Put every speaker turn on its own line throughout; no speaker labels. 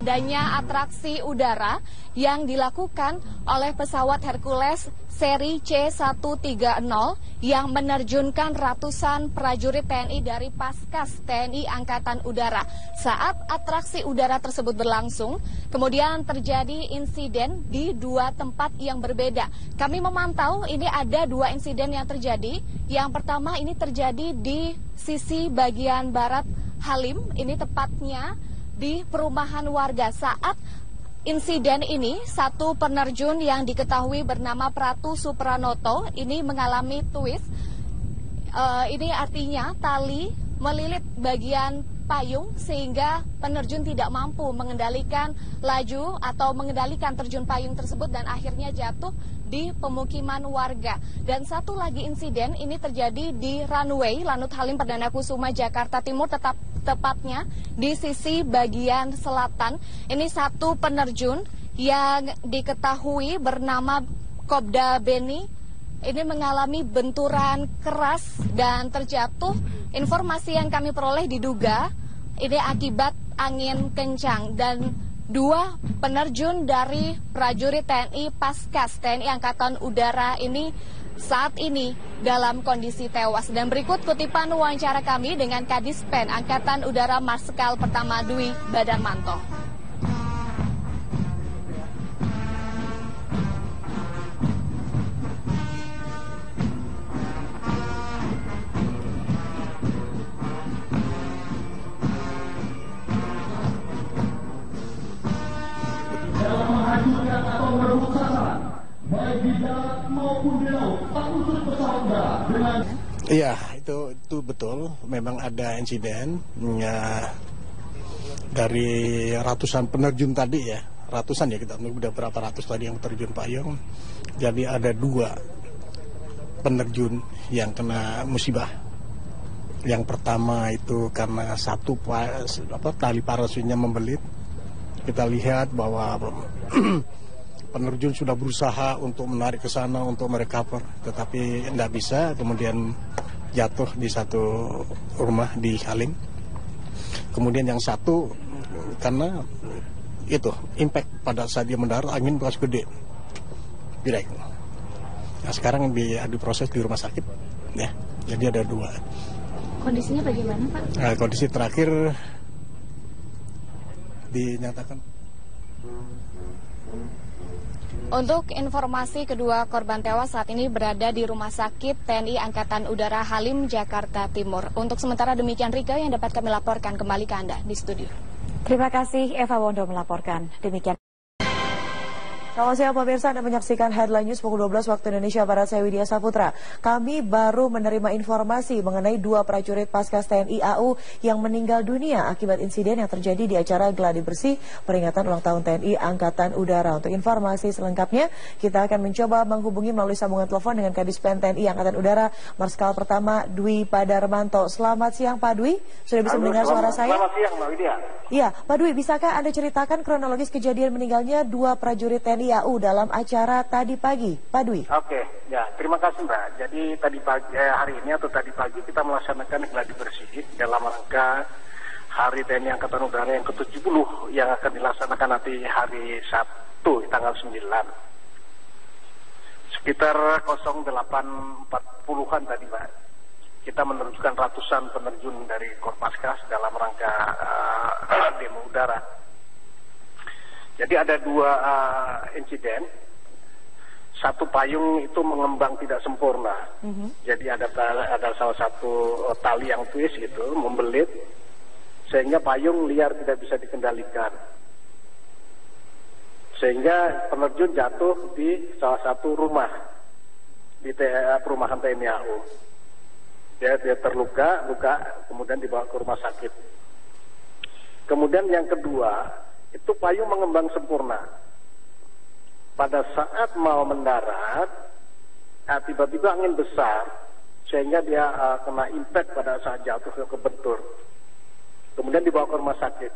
Adanya atraksi udara yang dilakukan oleh pesawat Hercules seri C-130 yang menerjunkan ratusan prajurit TNI dari Paskas TNI Angkatan Udara. Saat atraksi udara tersebut berlangsung, kemudian terjadi insiden di dua tempat yang berbeda. Kami memantau ini ada dua insiden yang terjadi. Yang pertama ini terjadi di sisi bagian barat Halim, ini tepatnya di perumahan warga. Saat insiden ini, satu penerjun yang diketahui bernama Pratu Supranoto ini mengalami twist. Ini artinya tali melilit bagian payung sehingga penerjun tidak mampu mengendalikan laju atau mengendalikan terjun payung tersebut dan akhirnya jatuh di pemukiman warga. Dan satu lagi insiden ini terjadi di runway Lanut Halim Perdana Kusuma Jakarta Timur, tepatnya di sisi bagian selatan. Ini satu penerjun yang diketahui bernama Kobda Beni ini mengalami benturan keras dan terjatuh. Informasi yang kami peroleh diduga ini akibat angin kencang dan dua penerjun dari prajurit TNI Paskas TNI Angkatan Udara ini saat ini dalam kondisi tewas. Dan berikut kutipan wawancara kami dengan Kadispen Angkatan Udara Marsikal Pertama Dwi Badarmanto.
Dalam menghancurkan atau merebut sasaran, baik di darat maupun di laut, tak usut pesawat udara dengan...
Iya, itu betul. Memang ada insiden ya, dari ratusan penerjun tadi ya. Ratusan ya, kita udah berapa ratus tadi yang terjun payung. Jadi ada dua penerjun yang kena musibah. Yang pertama itu karena satu tali parasutnya membelit. Kita lihat bahwa penerjun sudah berusaha untuk menarik ke sana untuk merecover, tetapi tidak bisa, kemudian jatuh di satu rumah di Halim. Kemudian yang satu karena itu impact pada saat dia mendarat, angin bekas gede, direct. Nah sekarang diproses di rumah sakit, ya. Jadi ada dua.
Kondisinya bagaimana, Pak?
Nah, kondisi terakhir dinyatakan.
Untuk informasi, kedua korban tewas saat ini berada di Rumah Sakit TNI Angkatan Udara Halim, Jakarta Timur. Untuk sementara demikian, Rika, yang dapat kami laporkan. Kembali ke Anda di studio.
Terima kasih Eva Wondo melaporkan. Demikian. Selamat siang pemirsa, Anda menyaksikan Headline News pukul 12 waktu Indonesia Barat, saya Widya Saputra. Kami baru menerima informasi mengenai dua prajurit Paskas TNI AU yang meninggal dunia akibat insiden yang terjadi di acara Gladi Bersih peringatan ulang tahun TNI Angkatan Udara. Untuk informasi selengkapnya, kita akan mencoba menghubungi melalui sambungan telepon dengan Kadispen TNI Angkatan Udara Marsikal Pertama Dwi Badarmanto. Selamat siang Pak Dwi, sudah bisa mendengar suara saya?
Selamat siang Mbak Widya.
Iya, Pak Dwi, bisakah Anda ceritakan kronologis kejadian meninggalnya dua prajurit TNI AU dalam acara tadi pagi, Pak Dwi?
Oke, ya terima kasih Mbak. Jadi tadi pagi, hari ini atau tadi pagi kita melaksanakan gladi bersih dalam rangka Hari TNI Angkatan Udara yang ke-70 yang akan dilaksanakan nanti hari Sabtu tanggal 9. Sekitar 08.40-an tadi Mbak. Kita menerjunkan ratusan penerjun dari Korpaskas dalam rangka demo udara. Jadi ada dua insiden. Satu payung itu mengembang tidak sempurna. Jadi ada salah satu tali yang twist gitu, membelit, sehingga payung liar tidak bisa dikendalikan. Sehingga penerjun jatuh di salah satu rumah di perumahan TNI AU. Dia terluka, kemudian dibawa ke rumah sakit. Kemudian yang kedua, itu payung mengembang sempurna. Pada saat mau mendarat, tiba-tiba angin besar, sehingga dia kena impact pada saat jatuh ke bentur. Kemudian dibawa ke rumah sakit.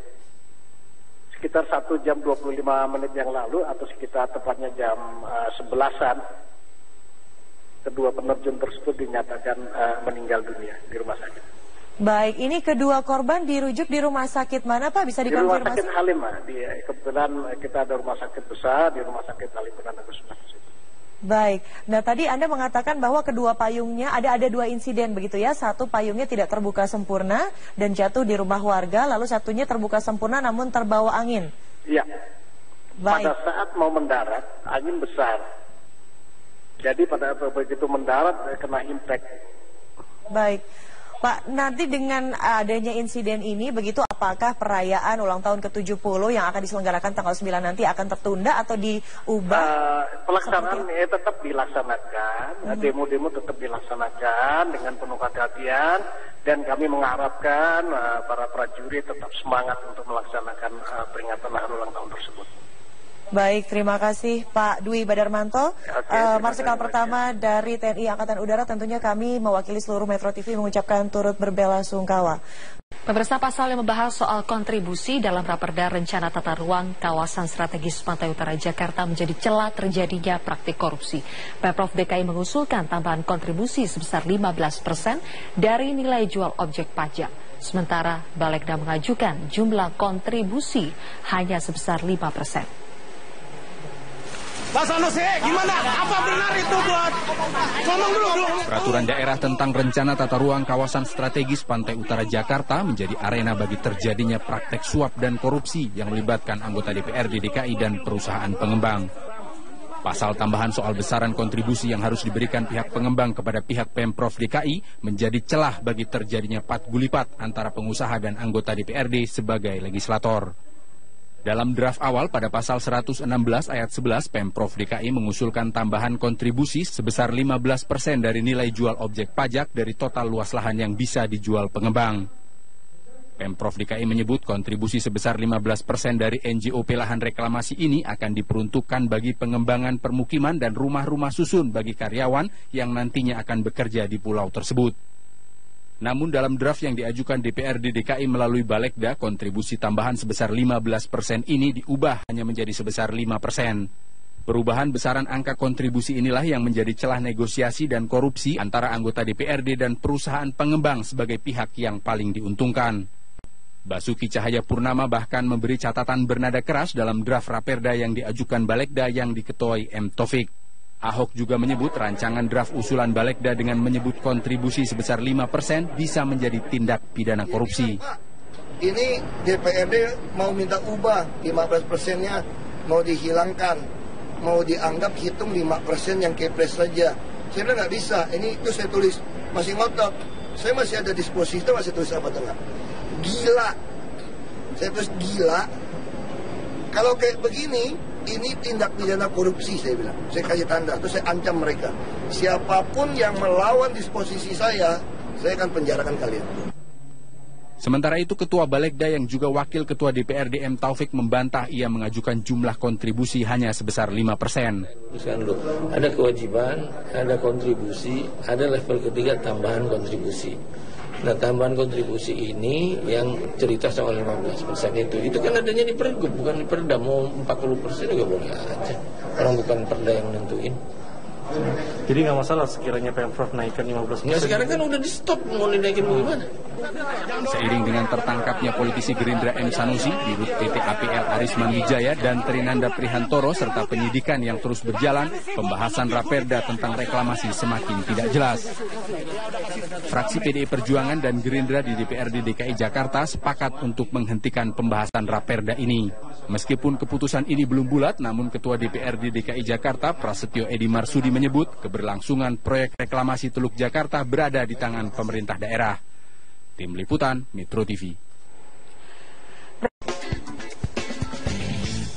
Sekitar 1 jam 25 menit yang lalu, atau sekitar tepatnya jam 11-an, kedua penerjun tersebut dinyatakan meninggal dunia di rumah sakit.
Baik, ini kedua korban dirujuk di rumah sakit mana Pak? Bisa
Di rumah
dikonfirmasi?
sakit Halim, kebetulan kita ada rumah sakit besar di rumah sakit Halim Perdana Kusuma.
Baik, nah tadi Anda mengatakan bahwa kedua payungnya ada dua insiden begitu ya. Satu payungnya tidak terbuka sempurna dan jatuh di rumah warga, lalu satunya terbuka sempurna namun terbawa angin.
Iya.
Baik.
Pada saat mau mendarat, angin besar. Jadi pada begitu mendarat kena impact.
Baik. Pak, nanti dengan adanya insiden ini, begitu apakah perayaan ulang tahun ke-70 yang akan diselenggarakan tanggal 9 nanti akan tertunda atau diubah?
Pelaksanaan tetap dilaksanakan, demo-demo tetap dilaksanakan dengan penuh hati-hatian, dan kami mengharapkan para prajurit tetap semangat untuk melaksanakan peringatan hari ulang tahun tersebut.
Baik, terima kasih Pak Dwi Badarmanto, Marsikal pertama dari TNI Angkatan Udara. Tentunya kami mewakili seluruh Metro TV mengucapkan turut berbela-sungkawa.
Pemirsa, pasal yang membahas soal kontribusi dalam Raperda Rencana Tata Ruang Kawasan Strategis Pantai Utara Jakarta menjadi celah terjadinya praktik korupsi. Pemprov DKI mengusulkan tambahan kontribusi sebesar 15% dari nilai jual objek pajak. Sementara Balegda mengajukan jumlah kontribusi hanya sebesar 5%.
Pak Sanusi, gimana? Apa benar itu buat? Ngomong dulu. Peraturan daerah tentang rencana tata ruang kawasan strategis Pantai Utara Jakarta menjadi arena bagi terjadinya praktek suap dan korupsi yang melibatkan anggota DPRD DKI dan perusahaan pengembang. Pasal tambahan soal besaran kontribusi yang harus diberikan pihak pengembang kepada pihak Pemprov DKI menjadi celah bagi terjadinya pat gulipat antara pengusaha dan anggota DPRD sebagai legislator. Dalam draft awal pada pasal 116 ayat 11, Pemprov DKI mengusulkan tambahan kontribusi sebesar 15% dari nilai jual objek pajak dari total luas lahan yang bisa dijual pengembang. Pemprov DKI menyebut kontribusi sebesar 15% dari NJOP lahan reklamasi ini akan diperuntukkan bagi pengembangan permukiman dan rumah-rumah susun bagi karyawan yang nantinya akan bekerja di pulau tersebut. Namun dalam draft yang diajukan DPRD DKI melalui Balegda, kontribusi tambahan sebesar 15% ini diubah hanya menjadi sebesar 5%. Perubahan besaran angka kontribusi inilah yang menjadi celah negosiasi dan korupsi antara anggota DPRD dan perusahaan pengembang sebagai pihak yang paling diuntungkan. Basuki Cahayapurnama bahkan memberi catatan bernada keras dalam draft Raperda yang diajukan Balegda yang diketuai M. Taufik. Ahok juga menyebut rancangan draft usulan Balegda dengan menyebut kontribusi sebesar 5% bisa menjadi tindak pidana korupsi.
Ini DPRD mau minta ubah 15%-nya mau dihilangkan, mau dianggap hitung 5% yang kepres saja. Saya bilang nggak bisa, ini itu saya tulis masih ngotot. Saya masih ada disposisi, itu masih tulis apa tengah? Gila. Saya tulis gila. Kalau kayak begini, ini tindak pidana korupsi, saya bilang. Saya kasih tanda, terus saya ancam mereka. Siapapun yang melawan disposisi saya akan penjarakan kalian.
Sementara itu, Ketua Balegda yang juga Wakil Ketua DPRD M. Taufik membantah ia mengajukan jumlah kontribusi hanya sebesar 5%.
Ada kewajiban, ada kontribusi, ada level ketiga tambahan kontribusi. Nah, tambahan kontribusi ini yang cerita soal 15% itu kan adanya di Pergub, bukan di Perda. Mau 40% juga boleh aja. Orang bukan Perda yang nentuin.
Jadi nggak masalah sekiranya Pemprov naikkan 15%?
Nah, sekarang kan udah di stop, mau dinaikin bagaimana?
Seiring dengan tertangkapnya politisi Gerindra M. Sanusi, Dirut PT APL Arisman Wijaya dan Trinanda Prihantoro serta penyidikan yang terus berjalan, pembahasan Raperda tentang reklamasi semakin tidak jelas. Fraksi PDI Perjuangan dan Gerindra di DPRD DKI Jakarta sepakat untuk menghentikan pembahasan Raperda ini. Meskipun keputusan ini belum bulat, namun Ketua DPRD DKI Jakarta Prasetyo Edi Marsudi menyebut keberlangsungan proyek reklamasi Teluk Jakarta berada di tangan pemerintah daerah. Tim Liputan, Metro TV.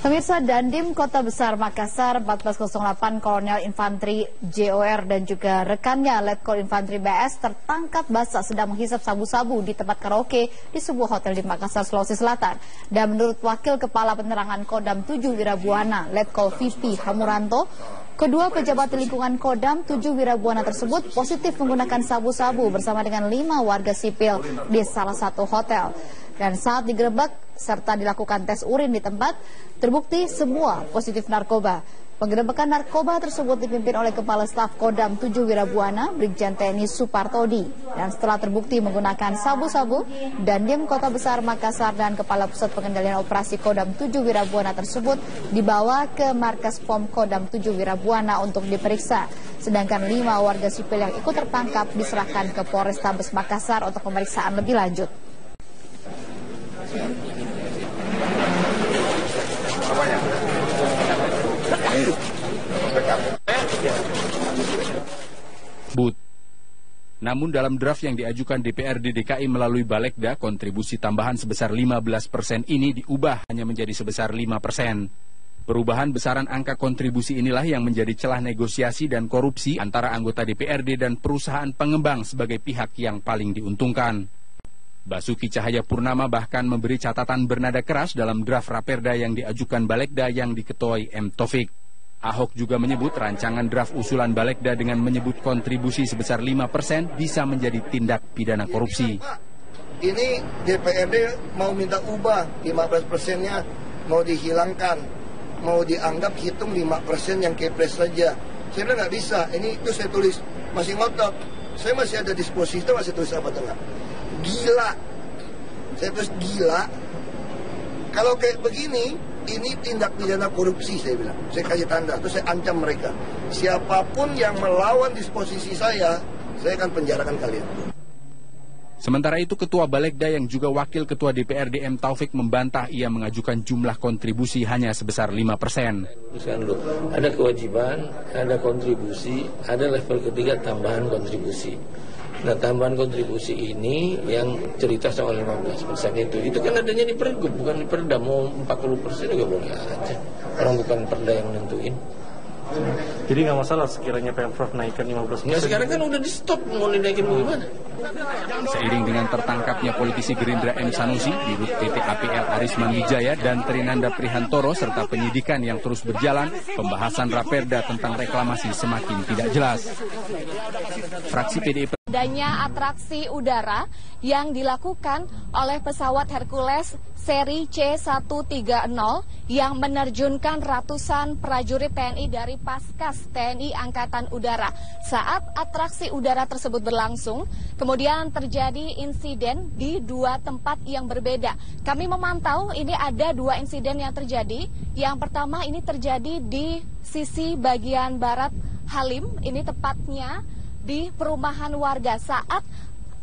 Pemirsa, Dandim Kota Besar Makassar 1408 Kolonel Infanteri JOR dan juga rekannya Letkol Infanteri BS tertangkap basah sedang menghisap sabu-sabu di tempat karaoke di sebuah hotel di Makassar, Sulawesi Selatan. Dan menurut Wakil Kepala Penerangan Kodam 7 Wirabuana, Letkol VP Hamuranto, kedua pejabat di lingkungan Kodam 7 Wirabuana tersebut positif menggunakan sabu-sabu bersama dengan 5 warga sipil di salah satu hotel. Dan saat digerebek serta dilakukan tes urin di tempat, terbukti semua positif narkoba. Penggerebekan narkoba tersebut dipimpin oleh Kepala Staf Kodam 7 Wirabuana, Brigjen TNI Supartodi. Dan setelah terbukti menggunakan sabu-sabu, Dandim Kota Besar Makassar dan Kepala Pusat Pengendalian Operasi Kodam 7 Wirabuana tersebut dibawa ke Markas POM Kodam 7 Wirabuana untuk diperiksa. Sedangkan 5 warga sipil yang ikut tertangkap diserahkan ke Polrestabes Makassar untuk pemeriksaan lebih lanjut.
Namun dalam draft yang diajukan DPRD DKI melalui Balekda, kontribusi tambahan sebesar 15% ini diubah hanya menjadi sebesar 5%. Perubahan besaran angka kontribusi inilah yang menjadi celah negosiasi dan korupsi antara anggota DPRD dan perusahaan pengembang sebagai pihak yang paling diuntungkan. Basuki Cahayapurnama bahkan memberi catatan bernada keras dalam draft Raperda yang diajukan Balekda yang diketuai M. Taufik. Ahok juga menyebut rancangan draft usulan Balekda dengan menyebut kontribusi sebesar 5% bisa menjadi tindak pidana korupsi.
Ini DPRD mau minta ubah 15%-nya mau dihilangkan, mau dianggap hitung 5% yang kepres saja. Saya bilang nggak bisa, ini itu saya tulis masih ngotot. Saya masih ada disposisi, itu masih tulis apa tengah. Gila, saya tulis gila. Kalau kayak begini, ini tindak pidana korupsi, saya bilang. Saya kasih tanda, terus saya ancam mereka. Siapapun yang melawan disposisi saya akan penjarakan kalian.
Sementara itu, Ketua Balekda yang juga Wakil Ketua DPRD M. Taufik membantah ia mengajukan jumlah kontribusi hanya sebesar 5%.
Ada kewajiban, ada kontribusi, ada level ketiga tambahan kontribusi. Nah, tambahan kontribusi ini yang cerita soal 15% itu kan adanya di Pergub, bukan di Perda. Mau 40% juga boleh aja. Orang bukan Perda yang menentuin.
Jadi nggak masalah sekiranya Pemprov naikkan 15%?
Ya sekarang kan udah di stop, mau dinaikin bagaimana?
Seiring dengan tertangkapnya politisi Gerindra M. Sanusi, Dirut PT APL Arisman Wijaya dan Trinanda Prihantoro serta penyidikan yang terus berjalan, pembahasan Raperda tentang reklamasi semakin tidak jelas. Fraksi PDIP
adanya atraksi udara yang dilakukan oleh pesawat Hercules seri C130 yang menerjunkan ratusan prajurit TNI dari Paskas TNI Angkatan Udara. Saat atraksi udara tersebut berlangsung, kemudian terjadi insiden di dua tempat yang berbeda. Kami memantau ini ada dua insiden yang terjadi. Yang pertama ini terjadi di sisi bagian barat Halim, ini tepatnya di perumahan warga. Saat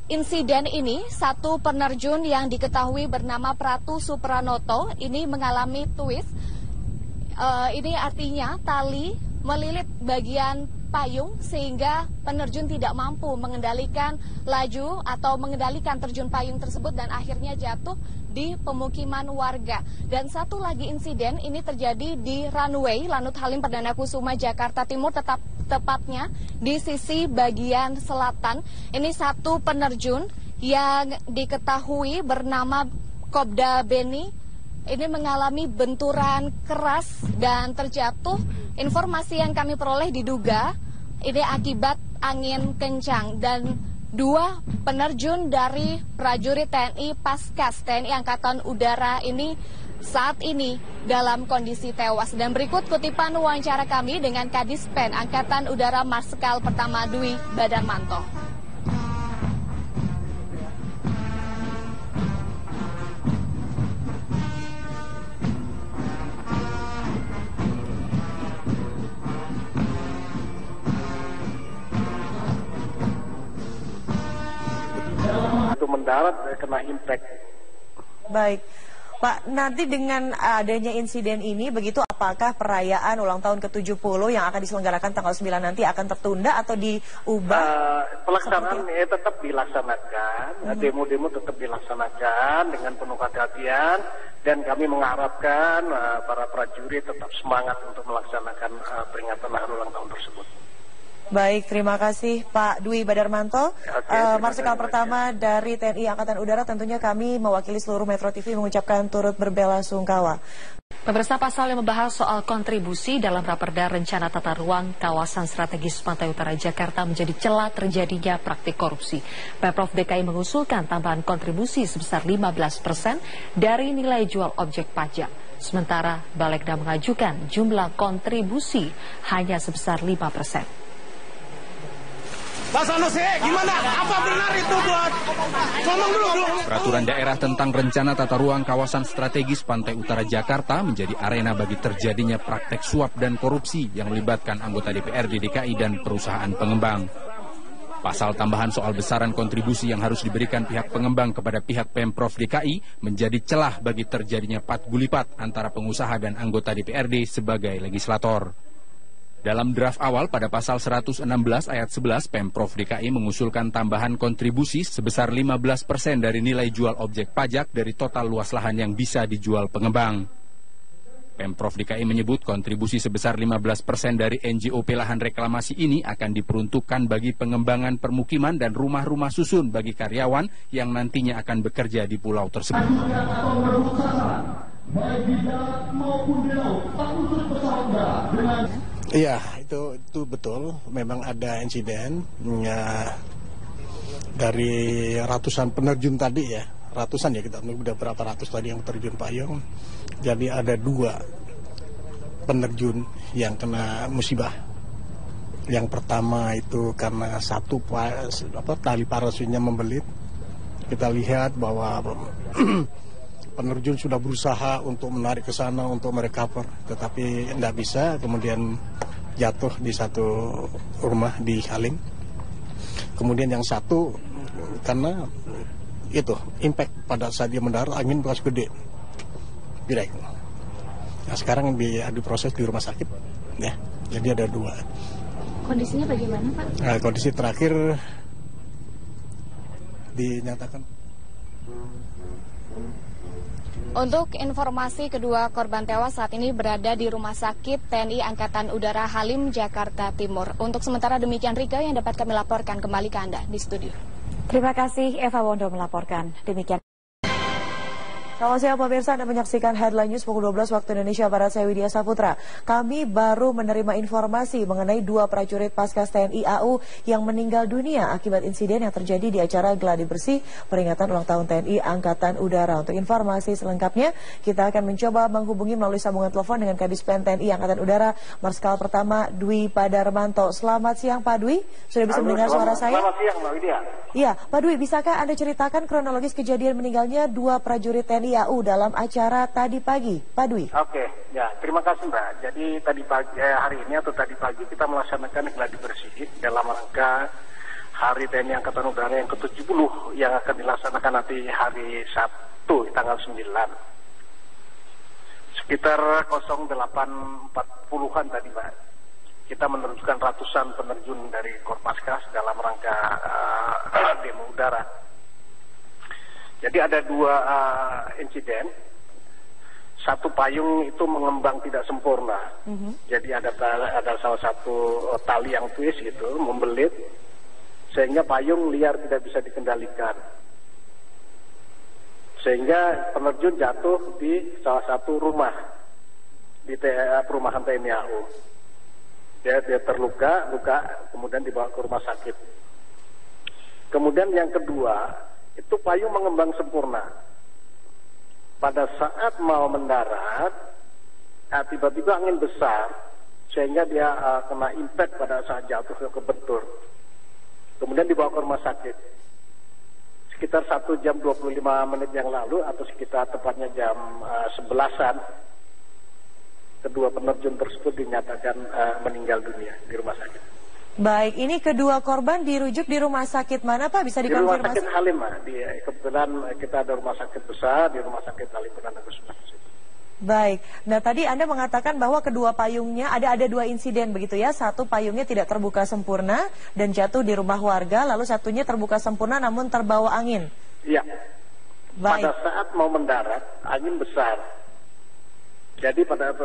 insiden ini, satu penerjun yang diketahui bernama Pratu Supranoto ini mengalami twist. Ini artinya tali melilit bagian payung sehingga penerjun tidak mampu mengendalikan laju atau mengendalikan terjun payung tersebut dan akhirnya jatuh di pemukiman warga. Dan satu lagi insiden ini terjadi di runway Lanut Halim Perdana Kusuma Jakarta Timur, tepatnya di sisi bagian selatan. Ini satu penerjun yang diketahui bernama Kobda Beni ini mengalami benturan keras dan terjatuh. Informasi yang kami peroleh diduga ini akibat angin kencang dan dua penerjun dari prajurit TNI Paskas TNI Angkatan Udara ini saat ini dalam kondisi tewas. Dan berikut kutipan wawancara kami dengan Kadispen Angkatan Udara Marsikal Pertama Dwi Badarmanto.
Itu mendarat kena impact.
Baik, Pak, nanti dengan adanya insiden ini, begitu apakah perayaan ulang tahun ke-70 yang akan diselenggarakan tanggal 9 nanti akan tertunda atau diubah?
Pelaksanaan tetap dilaksanakan, demo-demo tetap dilaksanakan dengan penuh hati-hatian, dan kami mengharapkan para prajurit tetap semangat untuk melaksanakan peringatan hari ulang tahun tersebut.
Baik, terima kasih Pak Dwi Badarmanto, Marsikal pertama dari TNI Angkatan Udara. Tentunya kami mewakili seluruh Metro TV mengucapkan turut berbela-sungkawa.
Pemirsa, pasal yang membahas soal kontribusi dalam Raperda Rencana Tata Ruang Kawasan Strategis Pantai Utara Jakarta menjadi celah terjadinya praktik korupsi. Pemprov DKI mengusulkan tambahan kontribusi sebesar 15% dari nilai jual objek pajak. Sementara Balegda mengajukan jumlah kontribusi hanya sebesar 5%.
Pak Sanusi, gimana? Apa benar itu buat? Ngomong dulu.
Peraturan daerah tentang rencana tata ruang kawasan strategis Pantai Utara Jakarta menjadi arena bagi terjadinya praktek suap dan korupsi yang melibatkan anggota DPRD DKI dan perusahaan pengembang. Pasal tambahan soal besaran kontribusi yang harus diberikan pihak pengembang kepada pihak Pemprov DKI menjadi celah bagi terjadinya pat-gulipat antara pengusaha dan anggota DPRD sebagai legislator. Dalam draft awal pada pasal 116 ayat 11, Pemprov DKI mengusulkan tambahan kontribusi sebesar 15% dari nilai jual objek pajak dari total luas lahan yang bisa dijual pengembang. Pemprov DKI menyebut kontribusi sebesar 15% dari NJOP lahan reklamasi ini akan diperuntukkan bagi pengembangan permukiman dan rumah-rumah susun bagi karyawan yang nantinya akan bekerja di pulau tersebut.
Baik di darat maupun di laut, tak unsur pesawat udara dengan...
Iya, itu betul. Memang ada insiden dari ratusan penerjun tadi ya. Ratusan ya, kita udah berapa ratus tadi yang terjun payung. Jadi ada 2 penerjun yang kena musibah. Yang pertama itu karena satu tali parasutnya membelit. Kita lihat bahwa penerjun sudah berusaha untuk menarik ke sana untuk merecover, tetapi tidak bisa, kemudian jatuh di satu rumah di Halim. Kemudian yang satu karena itu impact pada saat dia mendarat, angin bekas gede, direct. Nah sekarang diproses di rumah sakit, ya. Jadi ada 2.
Kondisinya bagaimana, Pak?
Nah, kondisi terakhir dinyatakan.
Untuk informasi, kedua korban tewas saat ini berada di Rumah Sakit TNI Angkatan Udara Halim, Jakarta Timur. Untuk sementara demikian, Rika, yang dapat kami laporkan. Kembali ke Anda di studio.
Terima kasih Eva Wondo melaporkan. Demikian. Selamat siang pemirsa, Anda menyaksikan Headline News pukul 12 waktu Indonesia Barat, saya Widya Saputra. Kami baru menerima informasi mengenai 2 prajurit Paskas TNI AU yang meninggal dunia akibat insiden yang terjadi di acara Gladi Bersih peringatan ulang tahun TNI Angkatan Udara. Untuk informasi selengkapnya, kita akan mencoba menghubungi melalui sambungan telepon dengan Kadispen TNI Angkatan Udara, Marsikal pertama Dwi Badarmanto. Selamat siang Pak Dwi, sudah bisa mendengar suara saya?
Selamat siang Mbak Widya.
Iya, Pak Dwi, bisakah Anda ceritakan kronologis kejadian meninggalnya 2 prajurit TNI AU dalam acara tadi pagi, Pak Dwi?
Oke, ya terima kasih Mbak. Jadi tadi pagi, hari ini atau tadi pagi kita melaksanakan gladi bersih dalam rangka Hari TNI Angkatan Udara yang ke-70 yang akan dilaksanakan nanti hari Sabtu tanggal 9. Sekitar 08.40-an tadi Mbak. Kita menerjunkan ratusan penerjun dari Korpaskas dalam rangka demo udara. Jadi ada 2 insiden. Satu payung itu mengembang tidak sempurna. Jadi ada salah satu tali yang twist gitu, membelit, sehingga payung liar tidak bisa dikendalikan. Sehingga penerjun jatuh di salah satu rumah di perumahan TNI AU. Dia terluka, kemudian dibawa ke rumah sakit. Kemudian yang kedua, itu payung mengembang sempurna. Pada saat mau mendarat, tiba-tiba angin besar, sehingga dia kena impact pada saat jatuh ke bentur. Kemudian dibawa ke rumah sakit. Sekitar 1 jam 25 menit yang lalu, atau sekitar tepatnya jam 11-an, kedua penerjun tersebut dinyatakan meninggal dunia di rumah sakit.
Baik, ini kedua korban dirujuk di rumah sakit mana Pak? Bisa dikonfirmasi?
Di rumah sakit Halim, Pak. Kebetulan kita ada rumah sakit besar di rumah sakit Halim Perdana Kusuma.
Baik, nah tadi Anda mengatakan bahwa kedua payungnya ada 2 insiden begitu ya. Satu payungnya tidak terbuka sempurna dan jatuh di rumah warga, lalu satunya terbuka sempurna namun terbawa angin.
Iya.
Baik.
Pada saat mau mendarat, angin besar. Jadi pada